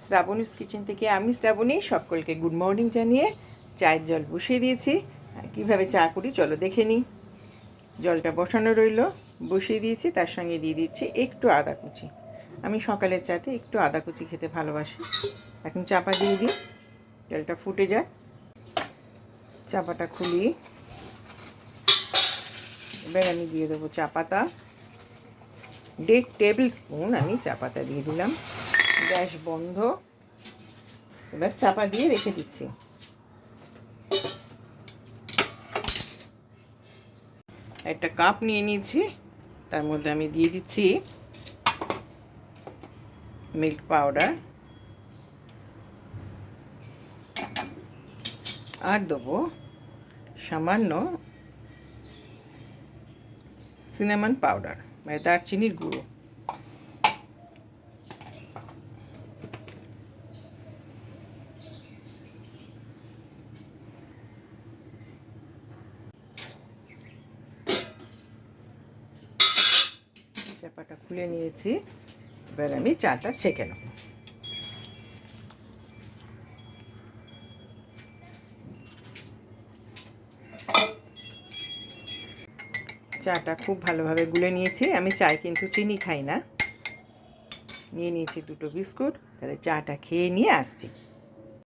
Shrabani's kitchen থেকে আমি শ্রাবণী সকলকে গুড মর্নিং জানিয়ে চায়ের জল বসিয়ে দিয়েছি। কিভাবে চা করি চলো দেখে নিই। জলটা বসানো রইল, বসিয়ে দিয়েছি, তার সঙ্গে দিয়ে দিচ্ছি একটু আদা কুচি। আমি সকালের চাতে একটু আদা কুচি খেতে ভালোবাসি। এখন চাপা দিয়ে দিই, জলটা ফুটে যায়। চাপাটা খুলি, এবার আমি দিয়ে দেবো চা পাতা। 1.5 টেবিল স্পুন আমি চা পাতা দিয়ে দিলাম। গ্যাস বন্ধ, এবার চাপা দিয়ে রেখে দিচ্ছি। একটা কাপ নিয়ে নিয়েছি, তার মধ্যে আমি দিয়ে দিচ্ছি মিল্ক পাউডার, আর দেবো সামান্য সিনামন পাউডার, মানে দারচিনির গুঁড়ো। চাপাটা খুলে নিয়েছি, এবার আমি চাটা ছেঁকে নেব। চাটা খুব ভালোভাবে গুলে নিয়েছি। আমি চায় কিন্তু চিনি খাই না। নিয়ে নিয়েছি 2টো বিস্কুট, তাহলে চাটা খেয়ে নিয়ে আসছি।